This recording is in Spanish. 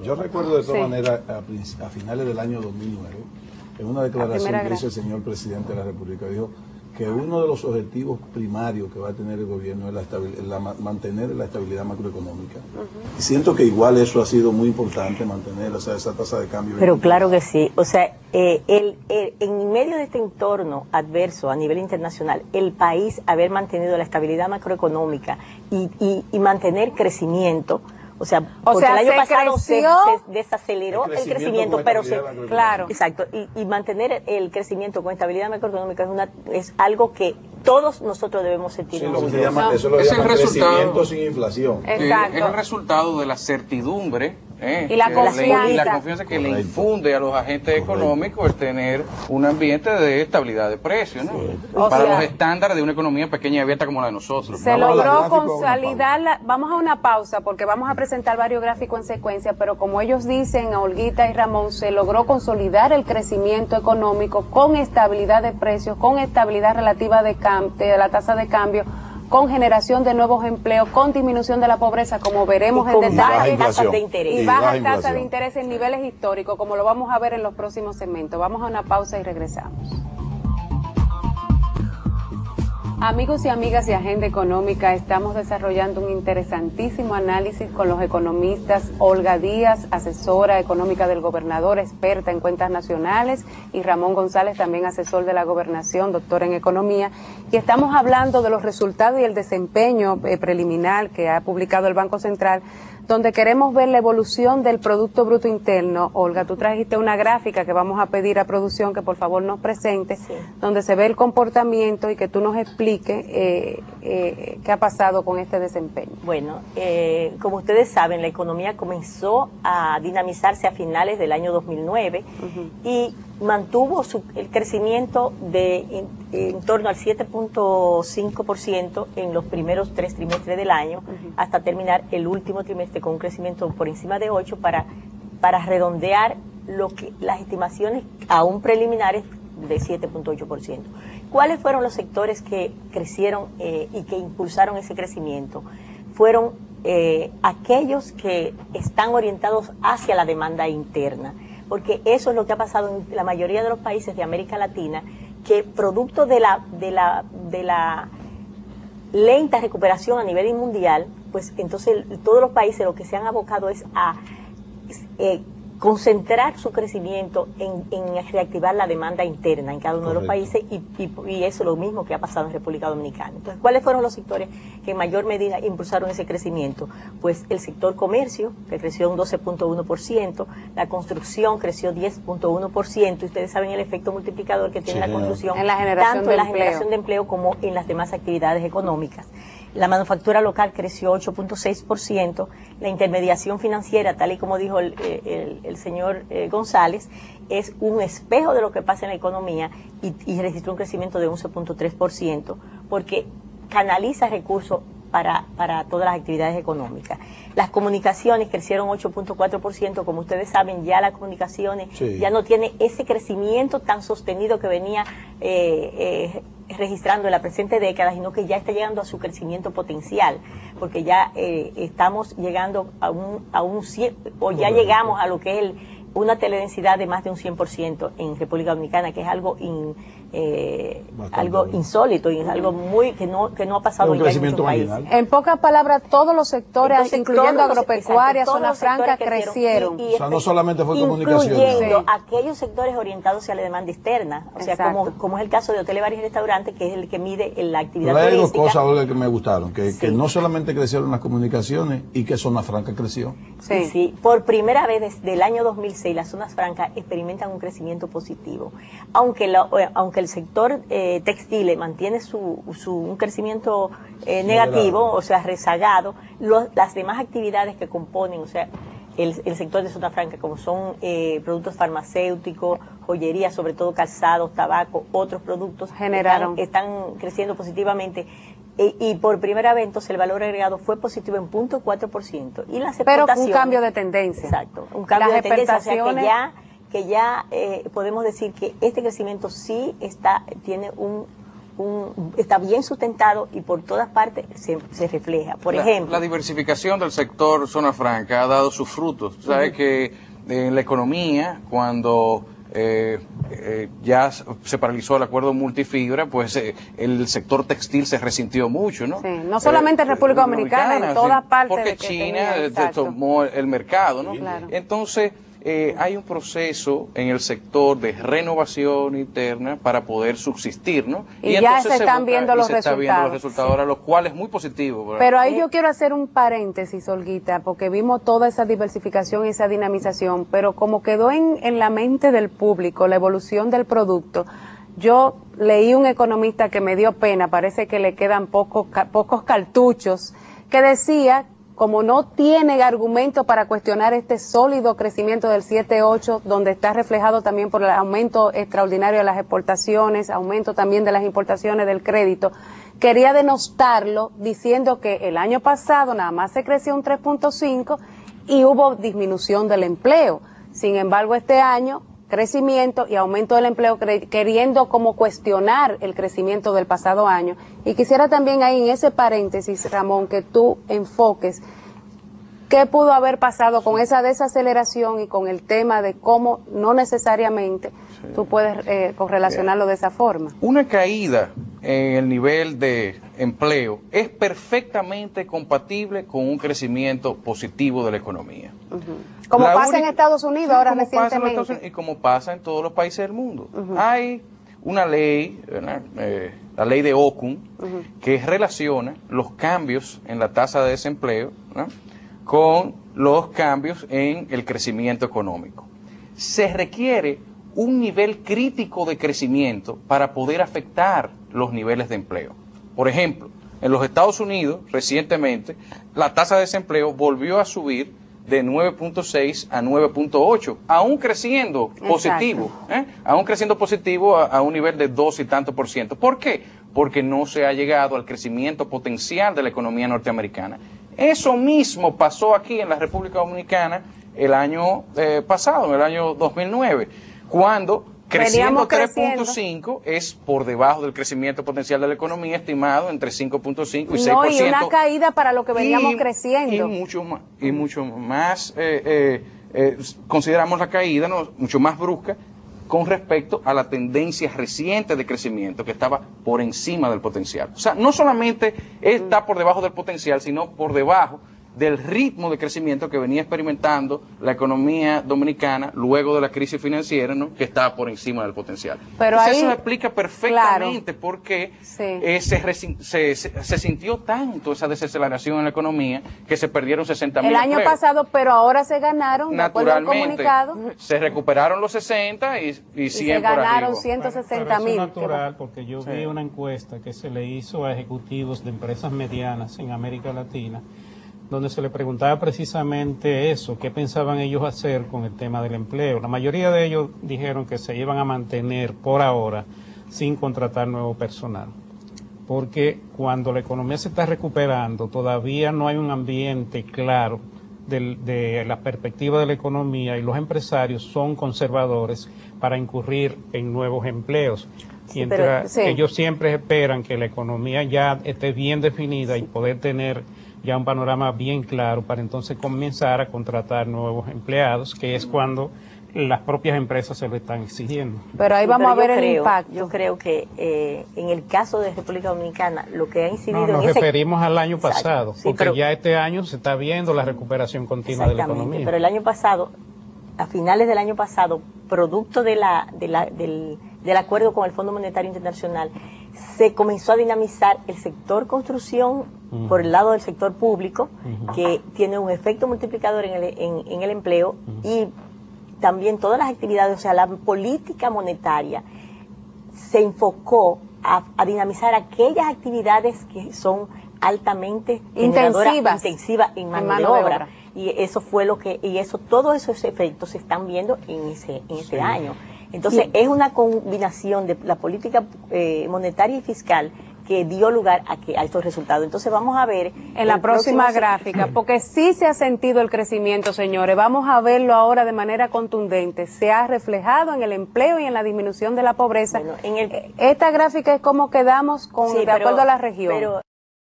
Yo recuerdo de todas maneras a finales del año 2009, en una declaración que hizo el señor presidente de la República, dijo que uno de los objetivos primarios que va a tener el gobierno es mantener la estabilidad macroeconómica. Y siento que igual eso ha sido muy importante, mantener esa tasa de cambio. Pero claro que sí. O sea, en medio de este entorno adverso a nivel internacional, el país haber mantenido la estabilidad macroeconómica y mantener crecimiento. O sea, porque el año pasado se desaceleró el crecimiento, pero claro, exacto, y mantener el crecimiento con estabilidad macroeconómica es algo que todos nosotros debemos sentir. Sí, eso lo llaman crecimiento sin inflación. Exacto. Es el resultado de la certidumbre y la confianza que le infunde a los agentes económicos el tener un ambiente de estabilidad de precios, ¿no? Para los estándares de una economía pequeña y abierta como la de nosotros. Se logró consolidar vamos a una pausa porque vamos a presentar varios gráficos en secuencia, pero como ellos dicen, a Olguita y Ramón, se logró consolidar el crecimiento económico con estabilidad de precios, con estabilidad relativa de la tasa de cambio, con generación de nuevos empleos, con disminución de la pobreza, como veremos en detalle, y bajas tasas de interés en niveles históricos, como lo vamos a ver en los próximos segmentos. Vamos a una pausa y regresamos. Amigos y amigas de Agenda Económica, estamos desarrollando un interesantísimo análisis con los economistas Olga Díaz, asesora económica del gobernador, experta en cuentas nacionales, y Ramón González, también asesor de la gobernación, doctor en economía, y estamos hablando de los resultados y el desempeño preliminar que ha publicado el Banco Central, donde queremos ver la evolución del Producto Bruto Interno. Olga, tú trajiste una gráfica que vamos a pedir a producción que por favor nos presente, donde se ve el comportamiento y que tú nos expliques qué ha pasado con este desempeño. Bueno, como ustedes saben, la economía comenzó a dinamizarse a finales del año 2009 y mantuvo el crecimiento en torno al 7.5% en los primeros 3 trimestres del año, hasta terminar el último trimestre con un crecimiento por encima de 8 para redondear las estimaciones aún preliminares de 7.8%. ¿Cuáles fueron los sectores que crecieron y que impulsaron ese crecimiento? Fueron aquellos que están orientados hacia la demanda interna, porque eso es lo que ha pasado en la mayoría de los países de América Latina, que producto de la lenta recuperación a nivel mundial, pues entonces todos los países lo que se han abocado es a concentrar su crecimiento en reactivar la demanda interna en cada uno de los países, y eso es lo mismo que ha pasado en República Dominicana. Entonces, ¿cuáles fueron los sectores que en mayor medida impulsaron ese crecimiento? Pues el sector comercio, que creció un 12.1%, la construcción creció 10.1%, y ustedes saben el efecto multiplicador que tiene la construcción, en la generación tanto en la generación de empleo como en las demás actividades económicas. La manufactura local creció 8.6%, la intermediación financiera, tal y como dijo el señor González, es un espejo de lo que pasa en la economía y registró un crecimiento de 11.3%, porque canaliza recursos para todas las actividades económicas. Las comunicaciones crecieron 8.4%, como ustedes saben, ya las comunicaciones ya no tiene ese crecimiento tan sostenido que venía registrando en la presente década, sino que ya está llegando a su crecimiento potencial, porque ya estamos llegando a un 100, o ya llegamos a lo que es una teledensidad de más de un 100% en República Dominicana, que es algo insólito y es algo que no ha pasado en muchos países. En pocas palabras, todos los sectores, incluyendo agropecuaria, zona franca, crecieron. O sea, no solamente fue comunicación, incluyendo aquellos sectores orientados hacia la demanda externa, o sea, como es el caso de hoteles, bares y restaurantes, que es el que mide la actividad turística. Hay dos cosas, Olga, que me gustaron, que no solamente crecieron las comunicaciones y que zona franca creció. Sí, por primera vez desde el año 2006 las zonas francas experimentan un crecimiento positivo, aunque el sector textil mantiene un crecimiento negativo, o sea, rezagado. Las demás actividades que componen, o sea, el sector de zona franca, como son productos farmacéuticos, joyería, sobre todo calzados, tabaco, otros productos, están creciendo positivamente. Y por primera vez, entonces, el valor agregado fue positivo en 0.4%. Y las exportaciones... Pero un cambio de tendencia. Exacto, un cambio de tendencia, o sea, que ya podemos decir que este crecimiento sí tiene está bien sustentado y por todas partes se refleja. Por ejemplo, la diversificación del sector zona franca ha dado sus frutos. Sabes que en la economía, cuando ya se paralizó el acuerdo multifibra, pues el sector textil se resintió mucho, ¿no? Sí, no solamente en República Dominicana, en todas partes. Porque China tomó el mercado, ¿no? Claro. Entonces, hay un proceso en el sector de renovación interna para poder subsistir, ¿no? Y ya se están viendo los resultados. Ahora, lo cual es muy positivo, ¿verdad? Pero ahí yo quiero hacer un paréntesis, Olguita, porque vimos toda esa diversificación y esa dinamización, pero como quedó en la mente del público la evolución del producto, yo leí un economista que me dio pena, parece que le quedan pocos cartuchos, que decía, como no tiene argumento para cuestionar este sólido crecimiento del 7-8, donde está reflejado también por el aumento extraordinario de las exportaciones, aumento también de las importaciones del crédito, quería denostarlo diciendo que el año pasado nada más se creció un 3.5 y hubo disminución del empleo. Sin embargo, este año, crecimiento y aumento del empleo, queriendo como cuestionar el crecimiento del pasado año. Y quisiera también ahí en ese paréntesis, Ramón, que tú enfoques qué pudo haber pasado con esa desaceleración y con el tema de cómo no necesariamente tú puedes correlacionarlo de esa forma. Una caída en el nivel de empleo es perfectamente compatible con un crecimiento positivo de la economía. Como pasa en Estados Unidos ahora recientemente. Y como pasa en todos los países del mundo. Hay una ley, la ley de Okun, que relaciona los cambios en la tasa de desempleo, ¿no?, con los cambios en el crecimiento económico. Se requiere un nivel crítico de crecimiento para poder afectar los niveles de empleo. Por ejemplo, en los Estados Unidos, recientemente, la tasa de desempleo volvió a subir de 9.6 a 9.8, aún creciendo positivo, aún creciendo positivo a un nivel de 2 y tanto %. ¿Por qué? Porque no se ha llegado al crecimiento potencial de la economía norteamericana. Eso mismo pasó aquí en la República Dominicana el año pasado, en el año 2009, cuando creciendo 3.5 es por debajo del crecimiento potencial de la economía, estimado entre 5.5 y 6%. No, y una caída para lo que veníamos creciendo. Y mucho más consideramos la caída, ¿no?, mucho más brusca con respecto a la tendencia reciente de crecimiento que estaba por encima del potencial. O sea, no solamente está por debajo del potencial, sino por debajo del ritmo de crecimiento que venía experimentando la economía dominicana luego de la crisis financiera, ¿no?, que estaba por encima del potencial. Pero entonces, ahí, eso explica perfectamente, claro, por qué sí, se sintió tanto esa desaceleración en la economía que se perdieron 60.000 el año pasado, pero ahora se ganaron, de acuerdo al comunicado, se recuperaron los 60 y 100 se ganaron 160.000. Pero es natural, porque yo vi una encuesta que se le hizo a ejecutivos de empresas medianas en América Latina, donde se le preguntaba precisamente eso, qué pensaban ellos hacer con el tema del empleo. La mayoría de ellos dijeron que se iban a mantener por ahora sin contratar nuevo personal, porque cuando la economía se está recuperando todavía no hay un ambiente claro de la perspectiva de la economía y los empresarios son conservadores para incurrir en nuevos empleos. Ellos siempre esperan que la economía ya esté bien definida y poder tener ya un panorama bien claro para entonces comenzar a contratar nuevos empleados, que es cuando las propias empresas se lo están exigiendo. Pero ahí vamos a ver el impacto. Yo creo que en el caso de República Dominicana, lo que ha incidido nos referimos al año pasado, porque pero ya este año se está viendo la recuperación continua de la economía. Pero el año pasado, a finales del año pasado, producto del acuerdo con el Fondo Monetario Internacional, se comenzó a dinamizar el sector construcción por el lado del sector público, que tiene un efecto multiplicador en el empleo, y también todas las actividades, o sea, la política monetaria se enfocó a dinamizar aquellas actividades que son altamente intensivas en mano de obra. Y eso fue lo que, todos esos efectos se están viendo en ese año. Entonces, es una combinación de la política monetaria y fiscal que dio lugar a estos resultados. Entonces vamos a ver en la próxima gráfica, porque sí se ha sentido el crecimiento, señores. Vamos a verlo ahora de manera contundente. Se ha reflejado en el empleo y en la disminución de la pobreza. Bueno, esta gráfica es como quedamos con, de acuerdo a la región.